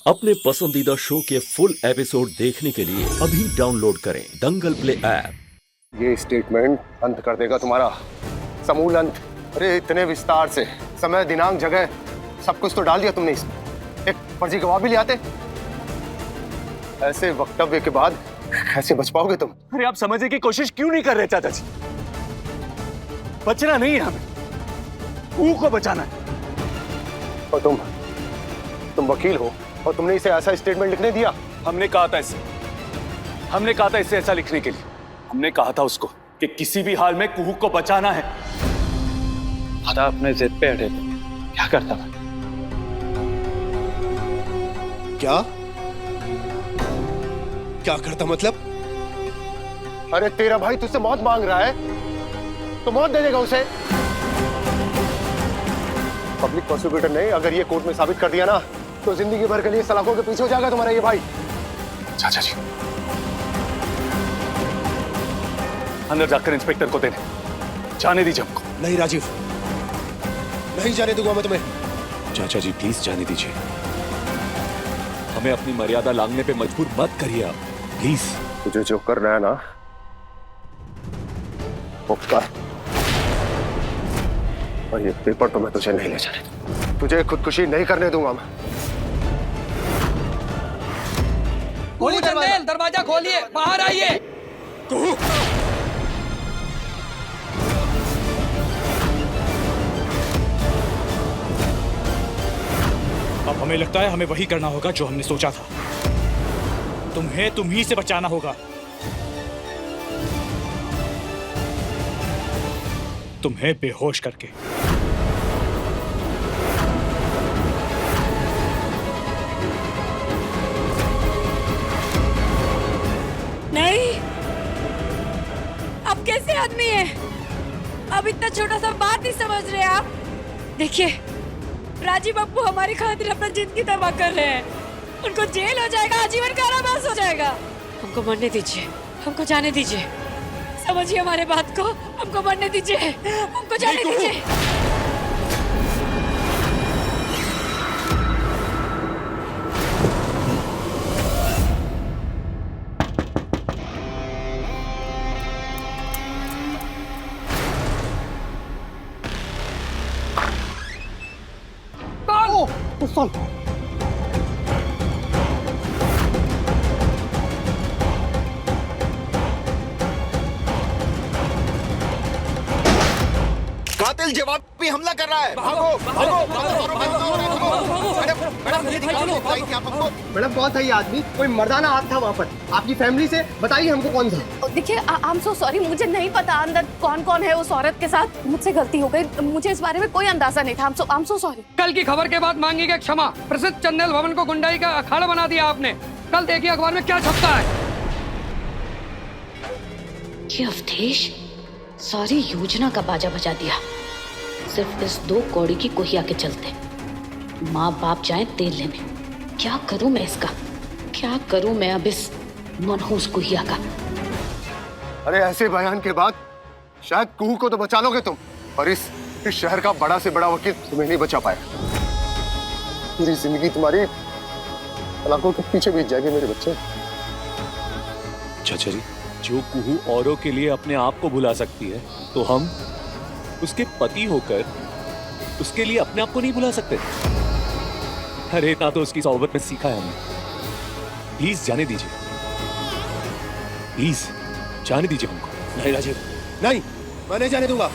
अपने पसंदीदा शो के फुल एपिसोड देखने के लिए अभी डाउनलोड करें दंगल प्ले ऐप। ये स्टेटमेंट अंत कर देगा तुम्हारा समूल अंत। अरे इतने विस्तार से समय, दिनांक, जगह सब कुछ तो डाल दिया तुमने इसमें। एक फर्जी गवाह भी ले आते। ऐसे वक्तव्य के बाद कैसे बच पाओगे तुम? अरे आप समझने की कोशिश क्यों नहीं कर रहे चाचा जी? बचना नहीं है हमें, कुहू को बचाना है। और तुम वकील हो और तुमने इसे ऐसा स्टेटमेंट लिखने दिया? हमने कहा था इसे ऐसा लिखने के लिए। हमने कहा था उसको कि किसी भी हाल में कुहू को बचाना है। दादा अपने जिद पे अड़े थे। क्या करता मैं? क्या करता मतलब? अरे तेरा भाई तुझसे मौत मांग रहा है तो मौत दे देगा उसे। पब्लिक प्रोसिक्यूटर ने अगर ये कोर्ट में साबित कर दिया ना तो जिंदगी भर के लिए सलाखों के पीछे हो जाएगा तुम्हारा ये भाई। चाचा जी अंदर जाकर इंस्पेक्टर को देने जाने दीजिए हमको। नहीं राजीव, नहीं जाने दूंगा मैं तुम्हें। चाचा जी प्लीज जाने दीजिए, हमें अपनी मर्यादा लांघने पे मजबूर मत करिए आप, प्लीज। तुझे जो करना है ना वो कर। और ये पेपर तो मैं तुझे नहीं ले जाने दूंगा। तुझे खुदकुशी नहीं करने दूंगा मैं। खोलिए दरवाजा खोलिए, बाहर आइए। अब हमें लगता है हमें वही करना होगा जो हमने सोचा था। तुम ही से बचाना होगा। तुम्हें बेहोश करके। नहीं, अब कैसे आदमी है? अब इतना छोटा सा बात नहीं समझ रहे आप? देखिए, राजीव अप्पू हमारी खातिर अपना जिंदगी तबाह कर रहे हैं। उनको जेल हो जाएगा, आजीवन कारावास हो जाएगा। हमको मरने दीजिए, हमको जाने दीजिए। समझिए हमारे बात को, हमको मरने दीजिए, हमको जाने दीजिए। कातिल जवाबी हमला कर रहा है। भागो मैडम कौन था ये आदमी? कोई मर्दाना हाथ था वहाँ पर आपकी फैमिली से? बताइए हमको कौन था। देखिए, आई एम सो सॉरी, मुझे नहीं पता अंदर कौन कौन है उस औरत के साथ। मुझसे गलती हो गई, मुझे इस बारे में कोई अंदाजा नहीं था। I am so sorry. कल की खबर के बाद मांगी गई क्षमा। प्रसिद्ध चंदेल भवन को गुंडाई का अखाड़ा बना दिया आपने। कल देखिए अखबार में क्या छपता है। ये अवधेश सारी योजना का बाजा बजा दिया, सिर्फ इस 2 कौड़ी की कोहिया के चलते। माँ बाप जाए तेल लेने। क्या करूं मैं इसका? क्या करूं मैं अब इस मनहूस कोहिया का? अरे ऐसे बयान के बाद शायद कुहू को तो बचा लोगे तुम, और इस शहर का बड़ा से बड़ा वकील तुम्हें नहीं बचा पाया। पूरी जिंदगी तुम्हारी सलाखों के पीछे बीत जाएगी मेरे बच्चे। चाचा जी, जो कुहू औरों के लिए अपने आप को भुला सकती है, तो हम उसके पति होकर उसके लिए अपने आप को नहीं भुला सकते? अरे इतना तो उसकी सोहबत में सीखा है हमने। प्लीज जाने दीजिए, प्लीज जाने दीजिए हमको। नहीं राजीव, नहीं, मैं नहीं जाने दूंगा।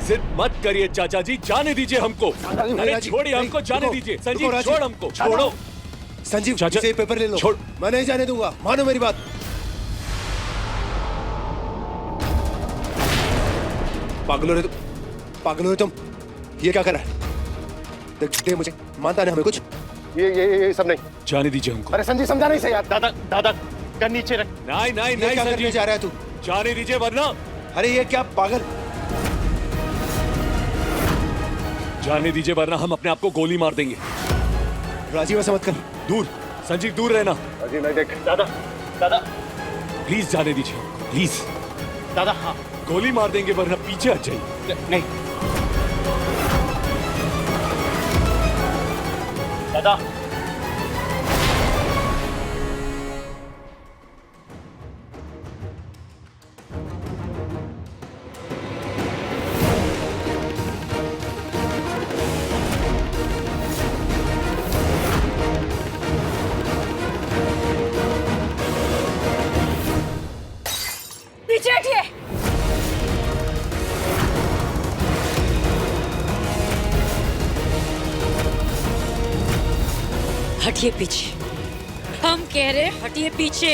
जिद मत करिए चाचा जी, जाने दीजिए हमको। अरे छोड़िए हमको, जाने दीजिए। संजीव छोड़ हमको, छोड़ो। संजीव चाचा इसे पेपर ले लो। छोड़। मैं नहीं जाने दूंगा, मानो मेरी बात। पागल हो तुम। ये क्या कर रहा है? दे मुझे, मानता नहीं हमें कुछ। ये सब नहीं। जाने दीजिए हमको। अरे संजीव समझा नहीं सही यार। दादा गन नीचे रख। नहीं नहीं ये नहीं क्या करने संजीव, जा रहा है तू? जाने दीजिए वरना। अरे ये क्या पागल? जाने दीजिए वरना हम अपने आप को गोली मार देंगे। राजीव ऐसा मत कर। दूर संजीव, दूर रहना। अजी नहीं देख। दादा प्लीज जाने दीजिए, प्लीज। दादा हाँ, गोली मार देंगे वरना पीछे हट जाइए। नहीं दादा हटिए पीछे, हम कह रहे हटिए पीछे,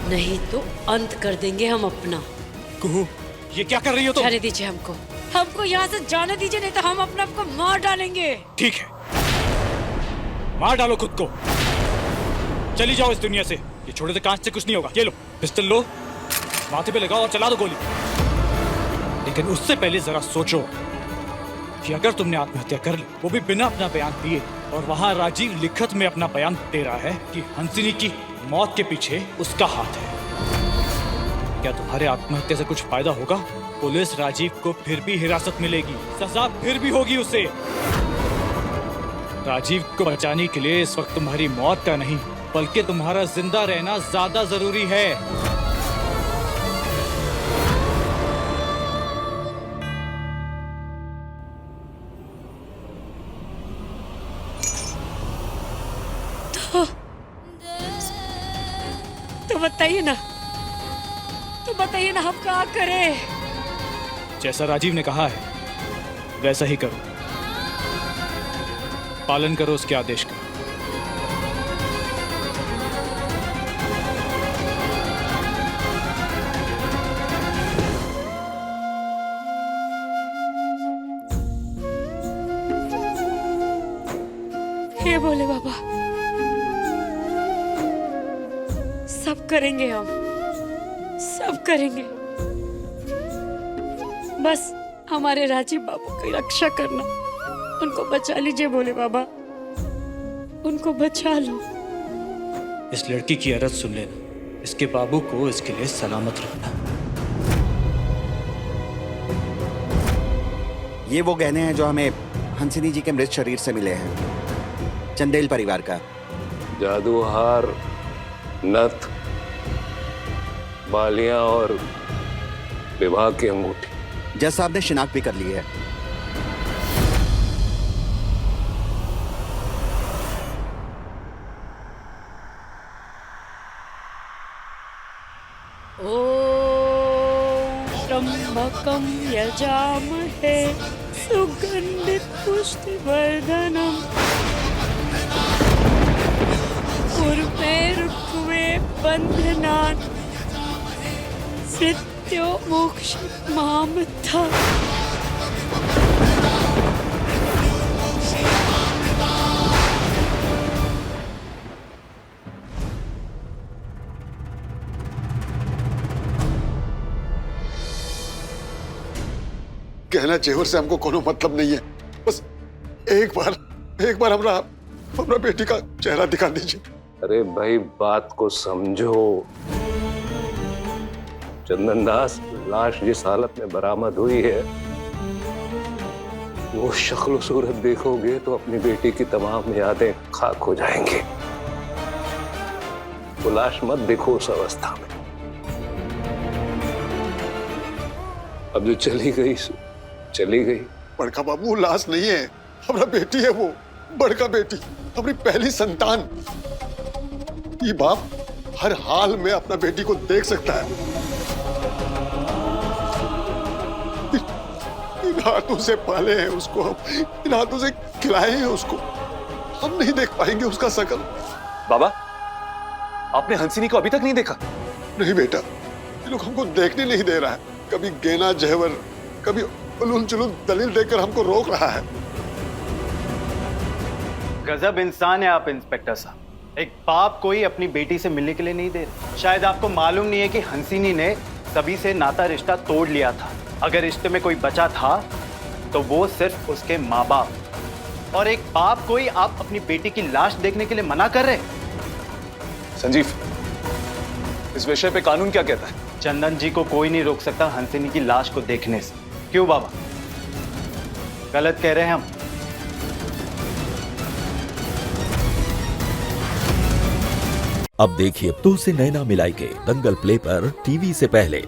नहीं तो अंत कर देंगे हम अपना। कुहू, ये क्या कर रही हो तुम? जाने दीजिए हमको यहाँ से जाने दीजिए, नहीं तो हम अपने आप को मार डालेंगे। ठीक है, मार डालो खुद को, चली जाओ इस दुनिया से। ये छोटे से कांच से कुछ नहीं होगा। ये लो पिस्टल, लो माथे पे लगाओ और चला दो गोली। लेकिन उससे पहले जरा सोचो कि अगर तुमने आत्महत्या कर ली, वो भी बिना अपना बयान दिए, और वहां राजीव लिखत में अपना बयान दे रहा है कि हंसिनी की मौत के पीछे उसका हाथ है, क्या तुम्हारे आत्महत्या से कुछ फायदा होगा? पुलिस राजीव को फिर भी हिरासत मिलेगी, सजा फिर भी होगी उसे। राजीव को बचाने के लिए इस वक्त तुम्हारी मौत का नहीं, बल्कि तुम्हारा जिंदा रहना ज्यादा जरूरी है। तो बताइए ना, हम क्या करें? जैसा राजीव ने कहा है वैसा ही करो, पालन करो उसके आदेश का। हे भोले बाबा, सब करेंगे हम, सब करेंगे। बस हमारे राजीव बाबू की रक्षा करना, उनको बचा लीजिए भोले बाबा, उनको बचा लो। इस लड़की की अर्ज सुन लेना, इसके बाबू को इसके लिए सलामत रखना। ये वो गहने हैं जो हमें हंसिनी जी के मृत शरीर से मिले हैं, चंदेल परिवार का। जादूहार, नथ, बालियां और विवाह की अंगूठी। जज साहब ने शिनाख्त भी कर ली है। ओम त्र्यंबकं यजामहे सुगंधित पुष्टिवर्धनम् उर्वरुक्मे बन्धनान् मृत्यो मोक्ष मामथा। गहना जेवर से हमको कोनो मतलब नहीं है, बस एक बार हमरा बेटी का चेहरा दिखा दीजिए। अरे भाई बात को समझो। चंदन दास, लाश जिस हालत में बरामद हुई है, वो शक्ल सूरत देखोगे तो अपनी बेटी की तमाम यादें खाक हो जाएंगी। वो लाश मत देखो उस अवस्था में। अब जो चली गई। बड़का बाबू वो लाश नहीं है, हमारा बेटी है वो, बड़का बेटी, हमारी पहली संतान। ये बाप हर हाल में अपना बेटी को देख सकता है। इन हाथों से पाले हैं उसको हम, इन हाथों से खिलाए हैं उसको, हम नहीं देख पाएंगे उसका शकल। बाबा, आपने हंसिनी को अभी तक नहीं देखा? नहीं बेटा, ये लोग हमको देखने नहीं दे रहा है। कभी गेना जहवर, कभी उलूल जुलूल दलील देकर हमको रोक रहा है। गजब इंसान है आप इंस्पेक्टर साहब। एक बाप कोई अपनी बेटी से मिलने के लिए नहीं दे रहा। शायद आपको मालूम नहीं है कि हंसिनी ने सभी से नाता रिश्ता तोड़ लिया था। अगर रिश्ते में कोई बचा था तो वो सिर्फ उसके माँ बाप। और एक बाप कोई आप अपनी बेटी की लाश देखने के लिए मना कर रहे? संजीव, इस विषय पे कानून क्या कहता है? चंदन जी को कोई नहीं रोक सकता हंसिनी की लाश को देखने से। क्यों बाबा, गलत कह रहे हैं हम? अब देखिए तो से नैना मिलाई के दंगल प्ले पर टीवी से पहले।